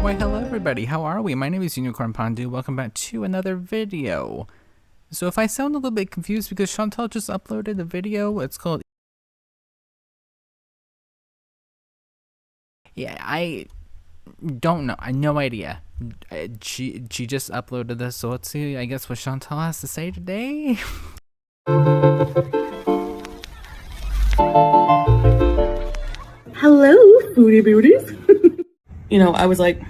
Why hello everybody, how are we? My name is Unicorn Pondu, welcome back to another video. So if I sound a little bit confused because Chantal just uploaded a video, it's called... Yeah, I don't know, I have no idea. She just uploaded this, so let's see, I guess, what Chantal has to say today. Hello, foodie beauties. You know, I was like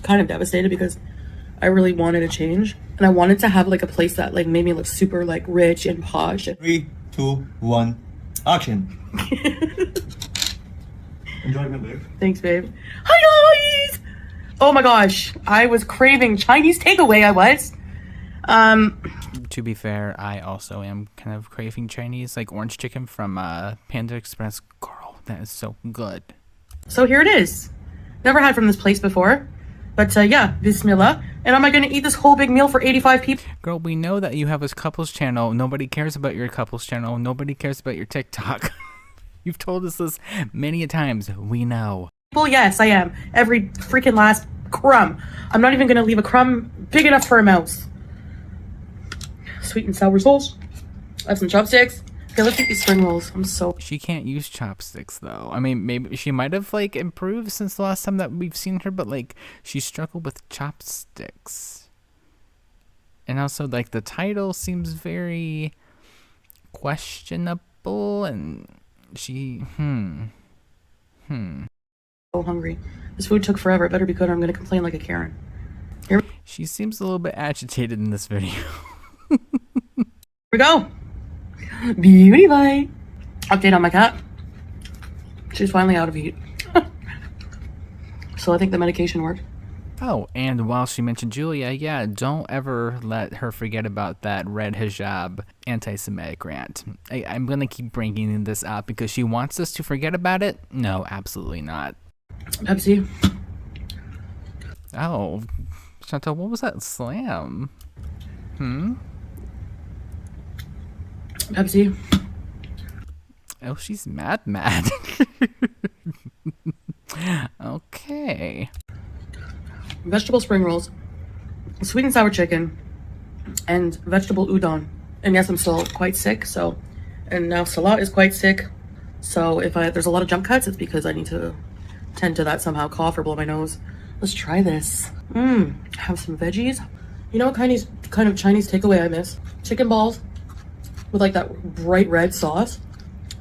kind of devastated because I really wanted to change and I wanted to have like a place that like made me look super like rich and posh. 3, 2, 1, action. Enjoyment, babe. Thanks, babe. Hi guys! Oh my gosh, I was craving Chinese takeaway. I was. To be fair, I also am kind of craving Chinese, like orange chicken from Panda Express. Girl, that is so good. So here it is. Never had from this place before. But yeah, bismillah. And am I going to eat this whole big meal for 85 people? Girl, we know that you have a couples channel. Nobody cares about your couples channel. Nobody cares about your TikTok. You've told us this many a times. We know. Well, yes, I am. Every freaking last crumb. I'm not even going to leave a crumb big enough for a mouse. Sweet and sour sauce. I have some chopsticks. Okay, let's eat these spring rolls. I'm so... She can't use chopsticks, though. I mean, maybe she might have, like, improved since the last time that we've seen her, but, like, she struggled with chopsticks. And also, like, the title seems very questionable, and she... so hungry. This food took forever. It better be good or I'm going to complain like a Karen. Here She seems a little bit agitated in this video. we go. Beauty bite. Update on my cat. She's finally out of heat. So I think the medication worked. Oh, and while she mentioned Julia, yeah, don't ever let her forget about that red hijab anti-Semitic rant. I'm going to keep bringing this up because she wants us to forget about it. No, absolutely not. Pepsi. Oh, Chantal, what was that slam? Pepsi. Oh, she's mad. Okay. Vegetable spring rolls. Sweet and sour chicken. And vegetable udon. And yes, I'm still quite sick, so... And now Salah is quite sick. So if there's a lot of jump cuts, it's because I need to tend to that somehow. Cough or blow my nose. Let's try this. Have some veggies. You know what kind of Chinese takeaway I miss? Chicken balls with like that bright red sauce.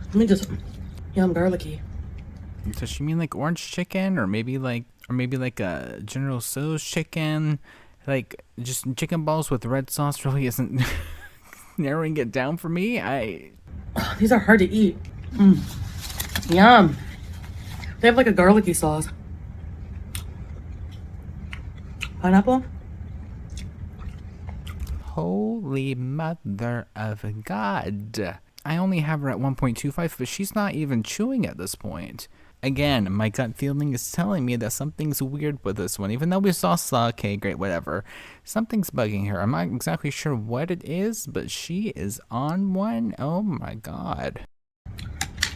Let me just... Yum, garlicky. Does she mean like orange chicken or maybe like a General Tso's chicken? Like just chicken balls with red sauce really isn't narrowing it down for me. These are hard to eat. Yum. They have like a garlicky sauce. Pineapple? Holy mother of God. I only have her at 1.25, but she's not even chewing at this point. Again, my gut feeling is telling me that something's weird with this one. Even though we saw Saw, okay, great, whatever. Something's bugging her. I'm not exactly sure what it is, but she is on one. Oh my God.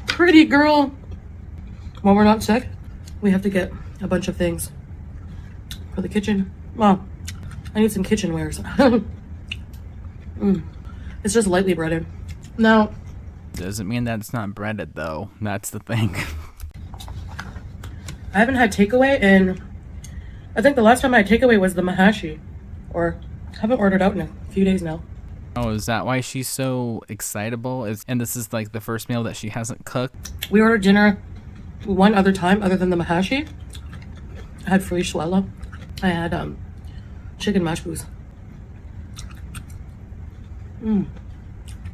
Pretty girl. When we're not sick, we have to get a bunch of things for the kitchen. Well, I need some kitchen wares. It's just lightly breaded. Now, doesn't mean that it's not breaded though. That's the thing. I haven't had takeaway in, I think the last time I had takeaway was the mahashi, or haven't ordered out in a few days now. Oh, is that why she's so excitable? And this is like the first meal that she hasn't cooked? We ordered dinner one other time other than the mahashi. I had free shwella. I had chicken mashboos.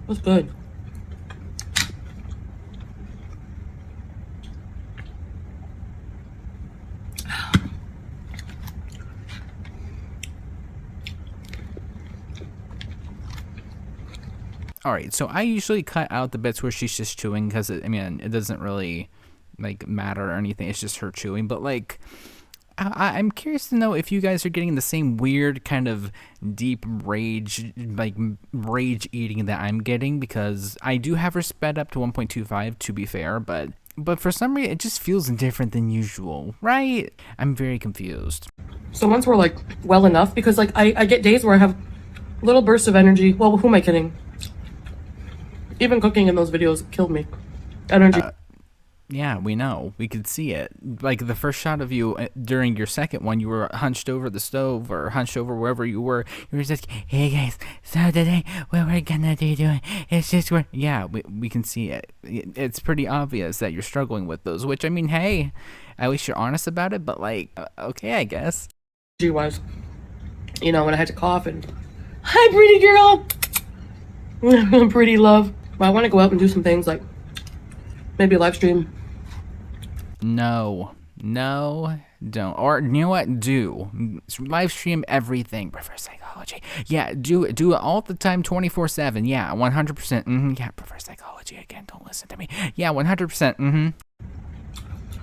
That's good. Alright, so I usually cut out the bits where she's just chewing because, it doesn't really, like, matter or anything. It's just her chewing. But, like, I'm curious to know if you guys are getting the same weird kind of deep rage, like, rage eating that I'm getting. Because I do have her sped up to 1.25, to be fair. But But for some reason, it just feels different than usual, right? I'm very confused. So once we're like well enough, because like I get days where I have little bursts of energy. Well, who am I kidding? Even cooking in those videos killed me. Energy. Yeah, we know. We could see it. Like the first shot of you during your second one, you were hunched over the stove or hunched over wherever you were. You were just, hey guys, so today what we're gonna be doing is just work. Yeah, we can see it. It's pretty obvious that you're struggling with those, which I mean, hey, at least you're honest about it, but like, okay, I guess. Wise, you know, when I had to cough and, hi, pretty girl, pretty love. But I want to go out and do some things like maybe a live stream. No, don't. Or you know what? Do live stream everything. Reverse psychology. Yeah, do it all the time, 24/7. Yeah, 100%. Yeah, reverse psychology again. Don't listen to me. Yeah, 100%.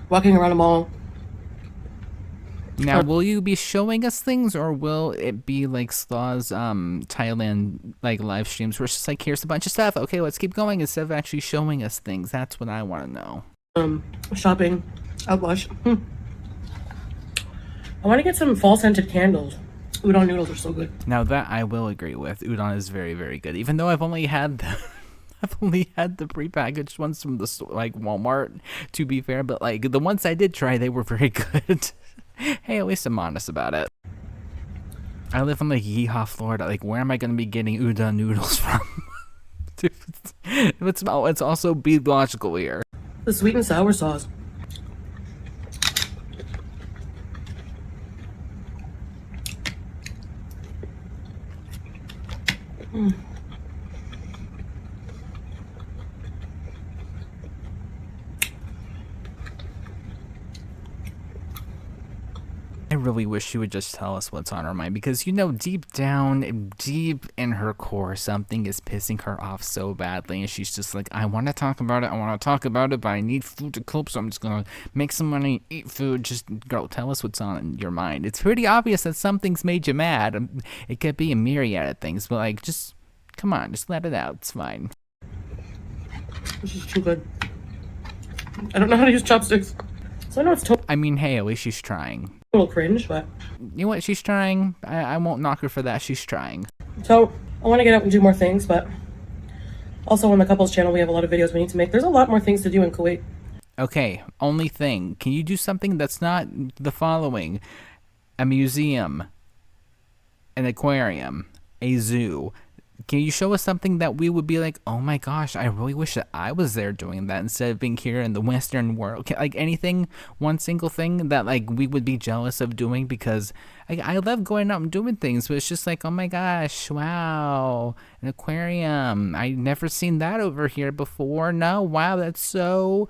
Walking around a mall. Now, will you be showing us things, or will it be like Slaw's Thailand like live streams where it's just like, here's a bunch of stuff, okay, let's keep going, instead of actually showing us things? That's what I want to know. Shopping, outwash. I want to get some fall scented candles. Udon noodles are so good. Now that I will agree with. Udon is very, very good. Even though I've only had the prepackaged ones from the store, like Walmart, to be fair, but like the ones I did try, they were very good. Hey, at least I'm honest about it. I live in like Yeehaw, Florida. Like, where am I going to be getting udon noodles from? It's also be logical here. The sweet and sour sauce. I really wish she would just tell us what's on her mind, because you know, deep down, deep in her core, something is pissing her off so badly, and she's just like, I want to talk about it, but I need food to cope, so I'm just gonna make some money, eat food. Just, girl, tell us what's on your mind. It's pretty obvious that something's made you mad. It could be a myriad of things, but like, just, come on, just let it out. It's fine. This is too good. I don't know how to use chopsticks, so I know it's I mean, hey, at least she's trying. a little cringe, but you know what? She's trying. I won't knock her for that. She's trying. so I want to get out and do more things, but also on the couples channel we have a lot of videos we need to make. There's a lot more things to do in Kuwait. Okay, only thing. Can you do something that's not the following? A museum, an aquarium, a zoo. Can you show us something that we would be like, oh my gosh, I really wish that I was there doing that instead of being here in the Western world? Like anything, one single thing that like we would be jealous of doing, because I love going out and doing things, but it's just like, oh my gosh, wow, an aquarium. I never seen that over here before. No, wow, that's so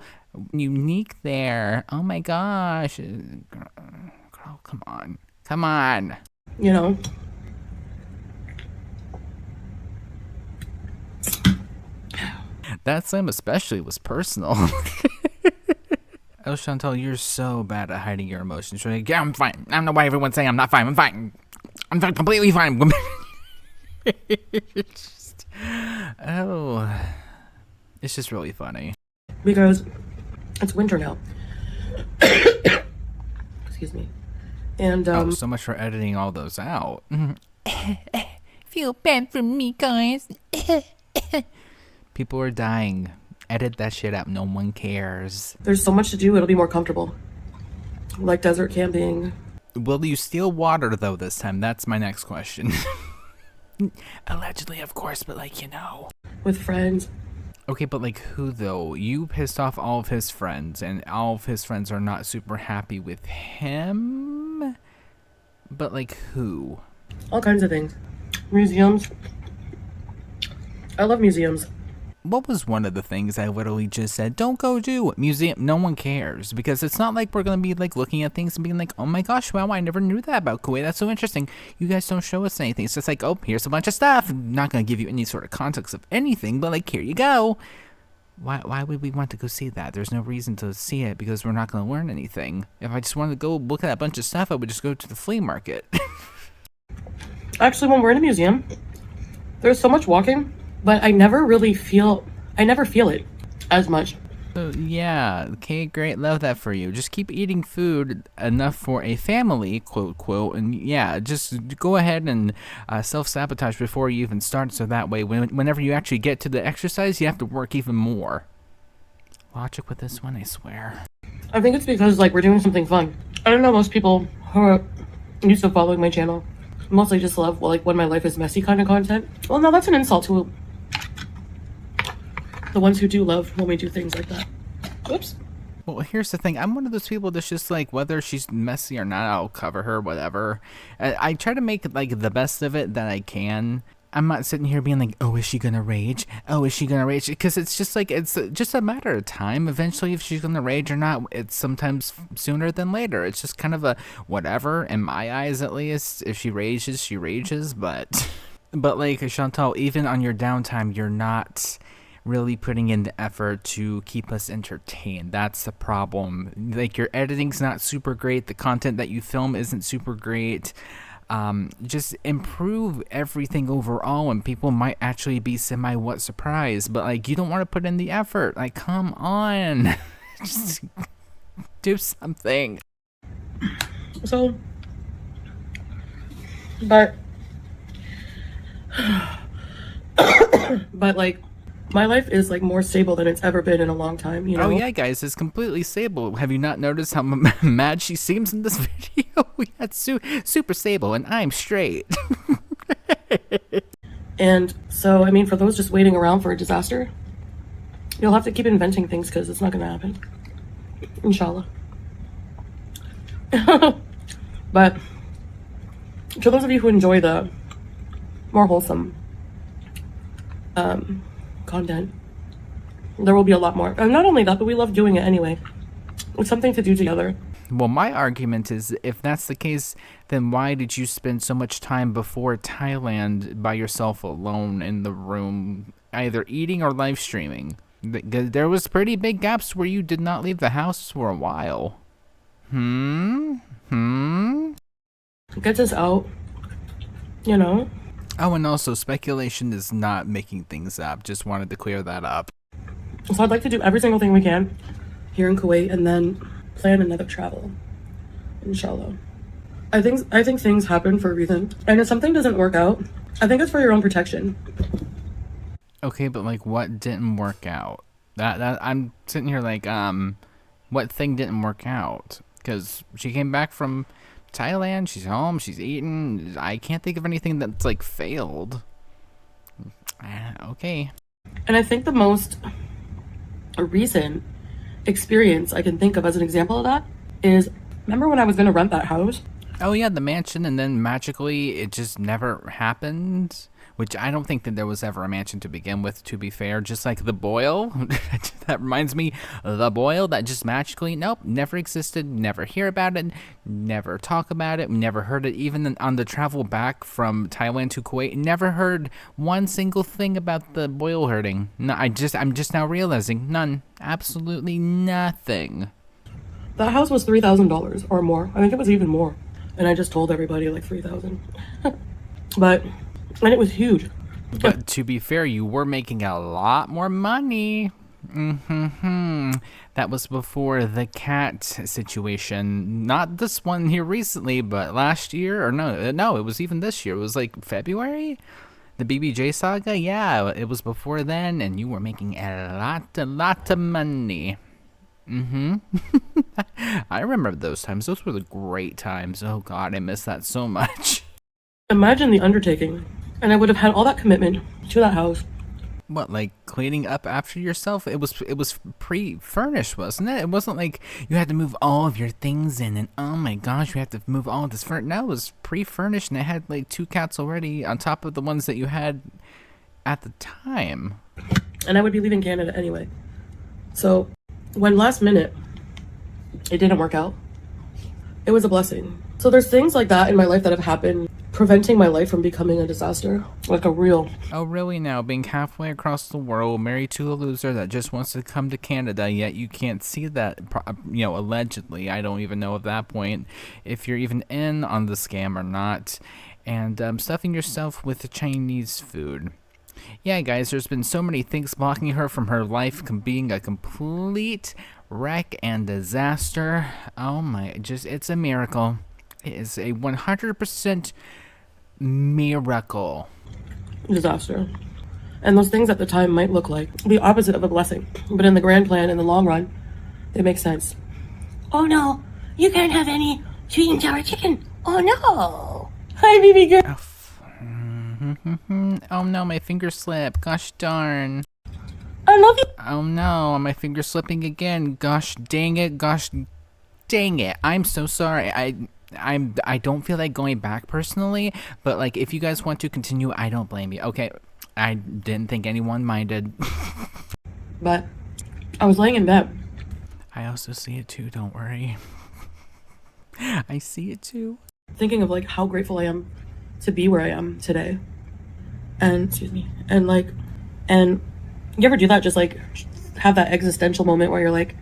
unique there. Oh my gosh. Girl, come on. You know, That slam especially was personal. Oh, Chantal, you're so bad at hiding your emotions. You're like, yeah, I'm fine. I don't know why everyone's saying I'm not fine. I'm fine. I'm completely fine. It's just really funny. because it's winter now. Excuse me. And So much for editing all those out. Feel bad for me, guys. People are dying. Edit that shit out. No one cares. there's so much to do. It'll be more comfortable, like desert camping. Will you steal water, though, this time? That's my next question. Allegedly, of course, but like, you know. With friends. Okay, but like who, though? You pissed off all of his friends, and all of his friends are not super happy with him? But like who? All kinds of things. Museums. I love museums. What was one of the things I literally just said? Don't go do museum. No one cares, because it's not like we're gonna be like looking at things and being like, oh my gosh, wow, I never knew that about Kuwait. That's so interesting. You guys don't show us anything. It's just like, oh, here's a bunch of stuff. I'm not gonna give you any sort of context of anything, but like, here you go. Why would we want to go see that? There's no reason to see it, because we're not gonna learn anything. If I just wanted to go look at a bunch of stuff, I would just go to the flea market. Actually, when we're in a museum, there's so much walking, but I never feel it as much. Yeah, okay, great. Love that for you. Just keep eating food enough for a family, quote, quote. And yeah, just go ahead and self-sabotage before you even start. So that way, whenever you actually get to the exercise, you have to work even more. Logic with this one, I swear. I think it's because like we're doing something fun. I don't know, most people who are used to following my channel mostly just love like when my life is messy kind of content. Well, no, that's an insult to the ones who do love when we do things like that. Oops. Well, here's the thing. I'm one of those people that's just like, whether she's messy or not, I'll cover her, whatever. I try to make like the best of it that I can. I'm not sitting here being like, oh, is she gonna rage? Oh, is she gonna rage? Because it's just like, it's just a matter of time. Eventually, if she's gonna rage or not, it's sometimes sooner than later. It's just kind of a whatever, in my eyes at least. If she rages, she rages. But like Chantal, even on your downtime, you're not really putting in the effort to keep us entertained. That's the problem. Like, your editing's not super great. The content that you film isn't super great. Just improve everything overall, and people might actually be somewhat surprised. But like, you don't want to put in the effort. Like, come on, just do something. So, but like, my life is like more stable than it's ever been in a long time, you know? Oh yeah, guys, it's completely stable. Have you not noticed how mad she seems in this video? Yeah, it's super stable, and I'm straight. And so, I mean, for those just waiting around for a disaster, you'll have to keep inventing things because it's not going to happen. Inshallah. But to those of you who enjoy the more wholesome content, there will be a lot more. And not only that, but we love doing it anyway. It's something to do together. Well, my argument is, if that's the case, then why did you spend so much time before Thailand by yourself alone in the room, either eating or live streaming? There was pretty big gaps where you did not leave the house for a while. It gets us out, you know? Oh, and also, speculation is not making things up. Just wanted to clear that up. So I'd like to do every single thing we can here in Kuwait and then plan another travel, inshallah. I think things happen for a reason. And if something doesn't work out, I think it's for your own protection. Okay, but like, what didn't work out? That I'm sitting here like, what thing didn't work out? Because she came back from Thailand, she's home, she's eating. I can't think of anything that's like failed. Okay. And I think the most recent experience I can think of as an example of that is, remember when I was going to rent that house? Oh yeah, the mansion, and then magically it just never happened. Which I don't think that there was ever a mansion to begin with, to be fair. Just like the boil. That reminds me, the boil that just magically, nope, never existed, never hear about it, never talk about it, never heard it. Even on the travel back from Thailand to Kuwait, never heard one single thing about the boil hurting. No, I'm just now realizing, none. Absolutely nothing. That house was $3,000 or more. I think it was even more. And I just told everybody like 3,000. And it was huge. But to be fair, you were making a lot more money. That was before the cat situation. Not this one here recently, but last year. Or no, it was even this year. It was like February? The BBJ saga? Yeah, it was before then, and you were making a lot of money. I remember those times. Those were the great times. Oh God, I miss that so much. Imagine the undertaking. And I would have had all that commitment to that house. What, like cleaning up after yourself? It was pre-furnished, wasn't it? It wasn't like you had to move all of your things in and oh my gosh, we have to move all of this furniture. No, it was pre-furnished, and it had like 2 cats already on top of the ones that you had at the time. And I would be leaving Canada anyway. So when last minute it didn't work out, it was a blessing. So there's things like that in my life that have happened, preventing my life from becoming a disaster. Like a real... Oh, really now? Being halfway across the world, married to a loser that just wants to come to Canada, yet you can't see that, allegedly. I don't even know at that point if you're even in on the scam or not. And stuffing yourself with the Chinese food. Yeah, guys, there's been so many things blocking her from her life being a complete wreck and disaster. Oh my, it's a miracle. It is a 100% miracle. Disaster. And those things at the time might look like the opposite of a blessing. But in the grand plan, in the long run, they make sense. Oh no, you can't have any sweet and sour chicken. Oh no. Hi, baby girl. Oh no, my finger slipped. Gosh darn. I love you. Oh no, my finger slipping again. Gosh dang it. Gosh dang it. I'm so sorry. I don't feel like going back personally, but like if you guys want to continue, I don't blame you. Okay, I didn't think anyone minded. But I was laying in bed. I also see it too, don't worry. I see it too. Thinking of like how grateful I am to be where I am today. And excuse me. And you ever do that, just like have that existential moment where you're like,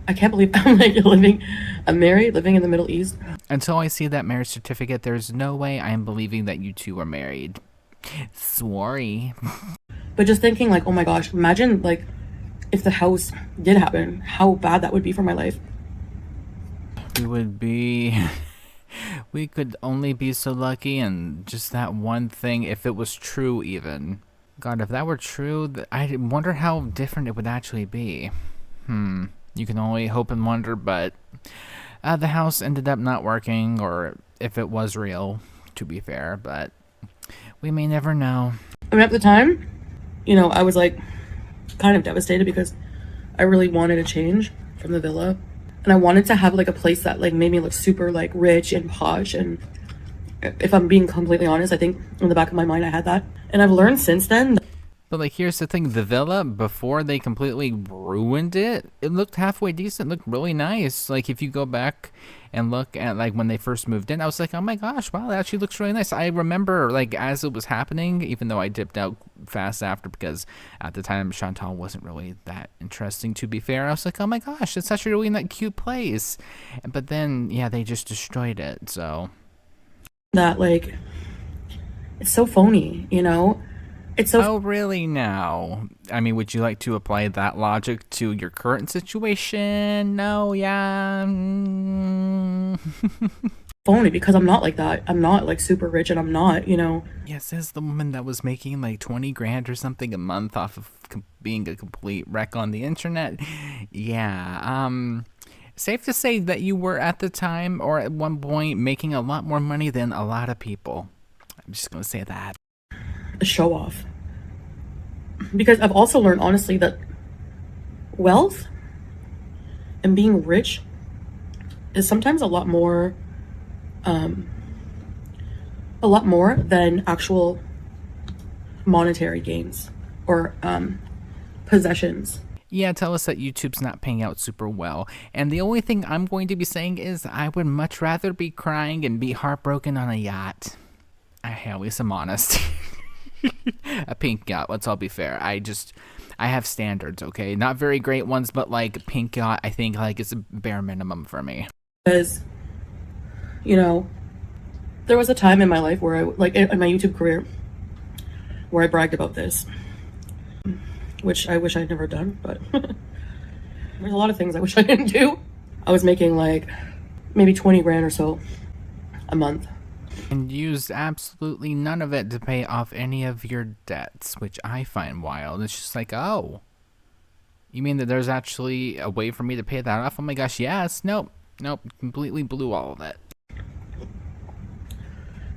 I can't believe I'm married, living in the Middle East. Until I see that marriage certificate, there's no way I am believing that you two are married. Sorry. But just thinking like, oh my gosh, imagine like if the house did happen, how bad that would be for my life. We could only be so lucky, and just that one thing, if it was true even. God, if that were true, I wonder how different it would actually be. You can only hope and wonder, but the house ended up not working, or if it was real, to be fair, but we may never know. I mean, at the time, I was like kind of devastated because I really wanted a change from the villa. And I wanted to have like a place that like made me look super like rich and posh. And if I'm being completely honest, I think in the back of my mind I had that. And I've learned since then. But like, here's the thing, the villa, before they completely ruined it, it looked halfway decent, looked really nice. Like, if you go back and look at like when they first moved in, I was like, oh my gosh, wow, that actually looks really nice. I remember like as it was happening, even though I dipped out fast after, because at the time Chantal wasn't really that interesting, to be fair. I was like, oh my gosh, it's such a really cute place. But then, yeah, they just destroyed it, so. That like, it's so phony, It's so. Oh, really now? I mean, would you like to apply that logic to your current situation? No, yeah. Phony, because I'm not like that. I'm not like super rich, and I'm not, Yeah, says the woman that was making like 20 grand or something a month off of being a complete wreck on the internet. Yeah, safe to say that you were at the time or at one point making a lot more money than a lot of people. I'm just gonna say that. A show off. Because I've also learned honestly that wealth and being rich is sometimes a lot more than actual monetary gains or possessions. Yeah, tell us that YouTube's not paying out super well. And the only thing I'm going to be saying is I would much rather be crying and be heartbroken on a yacht. At least I'm honest. A pink yacht, let's all be fair. I have standards, okay? Not very great ones, but like pink yacht, I think like it's a bare minimum for me. Because, there was a time in my life where in my YouTube career, where I bragged about this, which I wish I'd never done, but there's a lot of things I wish I didn't do. I was making like maybe 20 grand or so a month. And used absolutely none of it to pay off any of your debts, which I find wild. It's just like, oh, you mean that there's actually a way for me to pay that off? Oh my gosh, yes. Nope, completely blew all of it.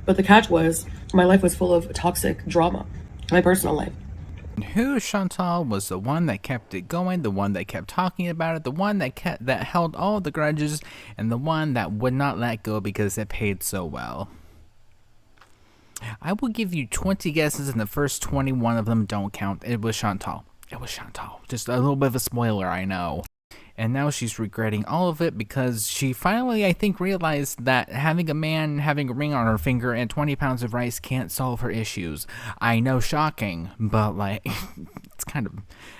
But the catch was, my life was full of toxic drama, my personal life. And who, Chantal, was the one that kept it going, the one that kept talking about it, the one that held all the grudges, and the one that would not let go because it paid so well? I will give you 20 guesses, and the first 21 of them don't count. It was Chantal. Just a little bit of a spoiler, I know. And now she's regretting all of it because she finally, I think, realized that having a man having a ring on her finger and 20 pounds of rice can't solve her issues. I know, shocking, but like, it's kind of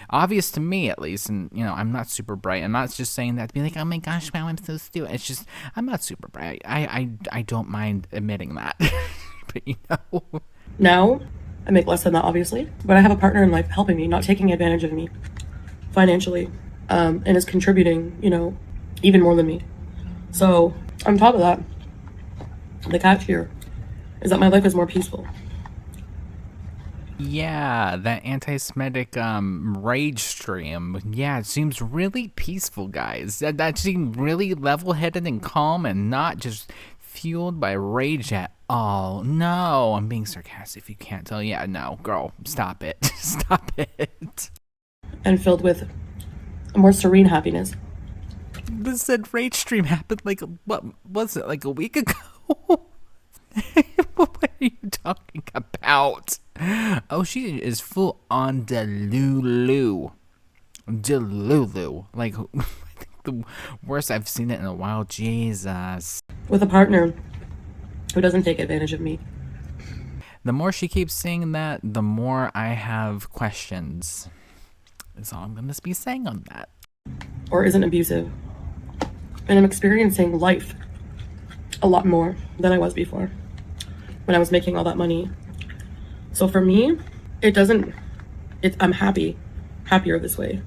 obvious to me at least. And, I'm not super bright. I'm not just saying that to be like, oh my gosh, wow, I'm so stupid. It's just, I'm not super bright. I don't mind admitting that. But Now, I make less than that, obviously, but I have a partner in life helping me, not taking advantage of me financially, and is contributing, you know, even more than me. So on top of that, the catch here is that my life is more peaceful. Yeah, that anti-Semitic rage stream. Yeah, it seems really peaceful, guys. That seemed really level-headed and calm and not just fueled by rage at all. No, I'm being sarcastic if you can't tell. Yeah, no, girl, stop it. Stop it. And filled with a more serene happiness. This said rage stream happened like, what was it, like a week ago? What are you talking about? Oh, she is full on Delulu. Delulu. Like, I think the worst I've seen it in a while. Jesus. With a partner who doesn't take advantage of me. The more she keeps saying that, the more I have questions. That's all I'm going to be saying on that. Or isn't abusive. And I'm experiencing life a lot more than I was before when I was making all that money. So for me, I'm happier this way.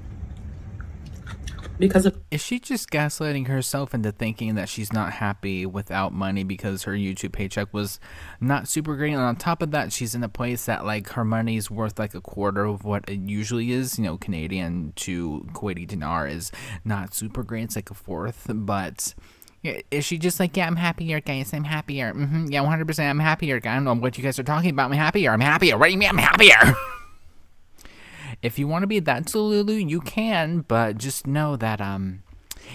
Because of... Is she just gaslighting herself into thinking that she's not happy without money because her YouTube paycheck was not super great? And on top of that, she's in a place that, like, her money's worth like a quarter of what it usually is. You know, Canadian to Kuwaiti dinar is not super great. It's like a fourth. But is she just like, yeah, I'm happier, guys. I'm happier. Yeah, 100% I'm happier. I don't know what you guys are talking about. I'm happier. I'm happier. What do you mean I'm happier? If you want to be that Delulu, you can, but just know that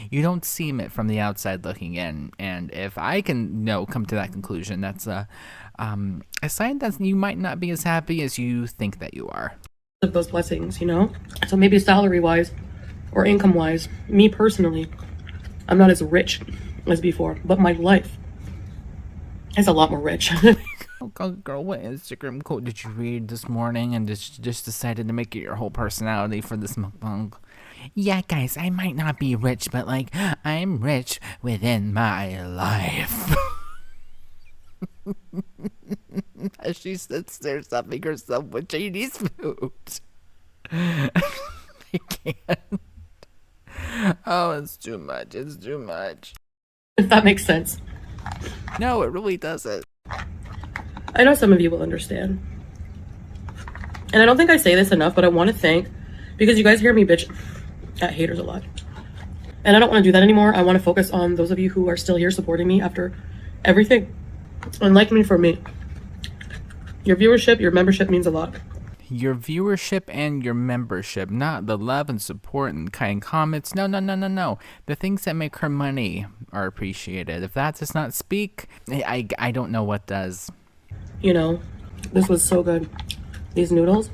you don't seem it from the outside looking in. And if I can come to that conclusion, that's a sign that you might not be as happy as you think that you are. Of those blessings, you know? So maybe salary-wise or income-wise, me personally, I'm not as rich as before, but my life is a lot more rich. Oh, girl, what Instagram quote did you read this morning and just decided to make it your whole personality for this mukbang? Yeah, guys, I might not be rich, but, like, I'm rich within my life. As she sits there stuffing herself with Chinese food. I can't. Oh, it's too much. It's too much. If that makes sense. No, it really doesn't. I know some of you will understand. And I don't think I say this enough, but I want to thank, because you guys hear me bitch at haters a lot. And I don't want to do that anymore. I want to focus on those of you who are still here supporting me after everything. And like me for me. Your viewership, your membership means a lot. Your viewership and your membership, not the love and support and kind comments. No. The things that make her money are appreciated. If that does not speak, I don't know what does. You know, this was so good. These noodles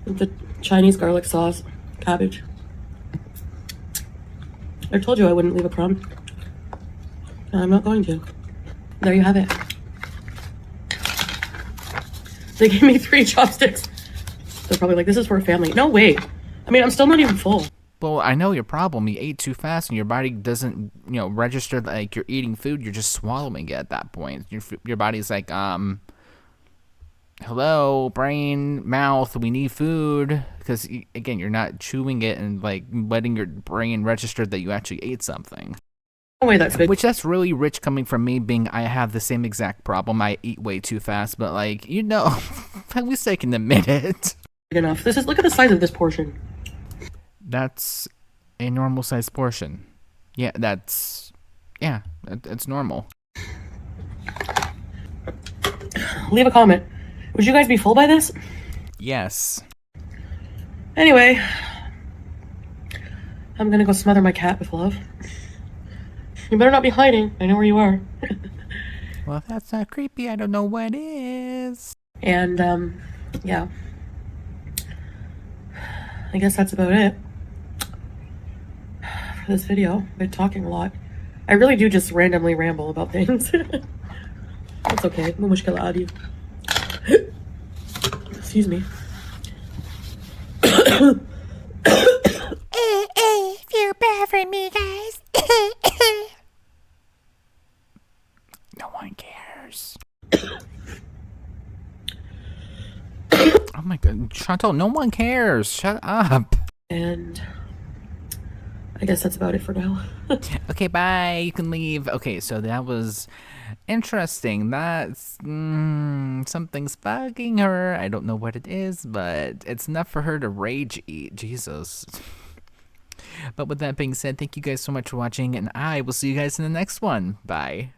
with the Chinese garlic sauce, cabbage. I told you I wouldn't leave a crumb. And I'm not going to. There you have it. They gave me 3 chopsticks. They're probably like, this is for a family. No way. I mean, I'm still not even full. Well, I know your problem. You ate too fast and your body doesn't, register that, like, you're eating food. You're just swallowing it at that point. Your body's like, hello, brain, mouth, we need food. Because, again, you're not chewing it and, like, letting your brain register that you actually ate something. No way that's good. Which, that's really rich coming from me, being I have the same exact problem. I eat way too fast, but, like, at least I can admit it. Enough. Look at the size of this portion. That's a normal sized portion. Yeah, that's normal. Leave a comment. Would you guys be full by this? Yes. Anyway, I'm gonna go smother my cat with love. You better not be hiding. I know where you are. Well, if that's not creepy, I don't know what is. And, yeah. I guess that's about it for this video. I've been talking a lot. I really do just randomly ramble about things. That's okay. No mushkila adi. Excuse me. Feel bad for me, guys. No one cares. Oh my god, Chantal, no one cares. Shut up. And I guess that's about it for now. Okay, bye. You can leave. Okay, so that was interesting. That's something's bugging her. I don't know what it is, but it's enough for her to rage eat. Jesus. But with that being said, thank you guys so much for watching, and I will see you guys in the next one. Bye.